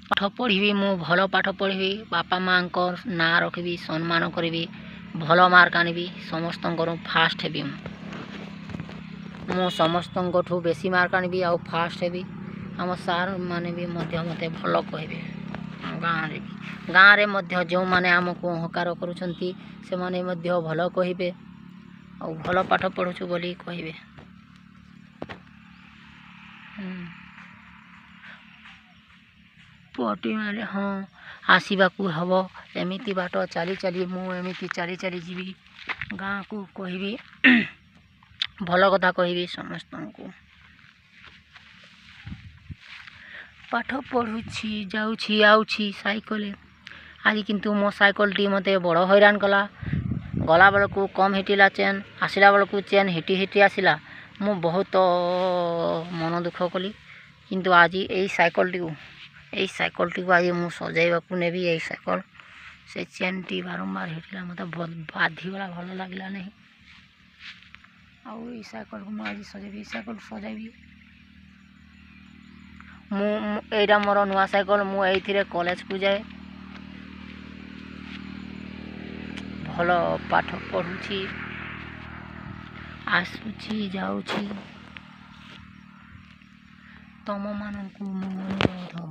ପାଠ ପଢ଼ିବି, ମୁଁ ଭଲ ପାଠ ପଢ଼ିବି, ବାପା ମାଆଙ୍କ ନାଁ ରଖିବି, ସମ୍ମାନ କରିବି, ଭଲ ମାର୍କ ଆଣିବି, ସମସ୍ତଙ୍କର ଫାଷ୍ଟ ହେବି। ମୁଁ ସମସ୍ତଙ୍କଠୁ ବେଶୀ ମାର୍କ ଆଣିବି ଆଉ ଫାଷ୍ଟ ହେବି। ଆମ ସାର୍ ମାନେ ବି ମଧ୍ୟ ମୋତେ ଭଲ କହିବେ। ଗାଁରେ ମଧ୍ୟ ଯେଉଁମାନେ ଆମକୁ ଅହଙ୍କାର କରୁଛନ୍ତି ସେମାନେ ମଧ୍ୟ ଭଲ କହିବେ ଆଉ ଭଲ ପାଠ ପଢ଼ୁଛୁ ବୋଲି କହିବେ। ପଟିମାରେ ହଁ ଆସିବାକୁ ହେବ। ଏମିତି ବାଟ ଚାଲି ଚାଲି ମୁଁ ଏମିତି ଚାଲି ଚାଲି ଯିବି। ଗାଁକୁ କହିବି, ଭଲ କଥା କହିବି ସମସ୍ତଙ୍କୁ। ପାଠ ପଢ଼ୁଛି, ଯାଉଛି ଆଉଛି ସାଇକେଲରେ। ଆଜି କିନ୍ତୁ ମୋ ସାଇକେଲଟି ମୋତେ ବଡ଼ ହଇରାଣ କଲା। ଗଲାବେଳକୁ କମ୍ ହିଟିଲା ଚେନ୍, ଆସିଲା ବେଳକୁ ଚେନ୍ ହିଟି ଆସିଲା। ମୁଁ ବହୁତ ମନ ଦୁଃଖ କଲି। କିନ୍ତୁ ଆଜି ଏଇ ସାଇକେଲଟିକୁ ଆଜି ମୁଁ ସଜାଇବାକୁ ନେବି। ଏଇ ସାଇକେଲ ସେ ଚେନ୍ଟି ବାରମ୍ବାର ହିଟିଲା, ମୋତେ ବାଧିଗଲା, ଭଲ ଲାଗିଲା ନାହିଁ। ଆଉ ଏଇ ସାଇକେଲକୁ ମୁଁ ଆଜି ସଜାଇବି। ଏଇ ସାଇକେଲ ସଜାଇବି। ଏଇଟା ମୋର ନୂଆ ସାଇକେଲ। ମୁଁ ଏଇଥିରେ କଲେଜକୁ ଯାଏ। ଭଲ ପାଠ ପଢ଼ୁଛି, ଆସୁଛି ଯାଉଛି। ତମମାନଙ୍କୁ ମୁଁ ଅନୁରୋଧ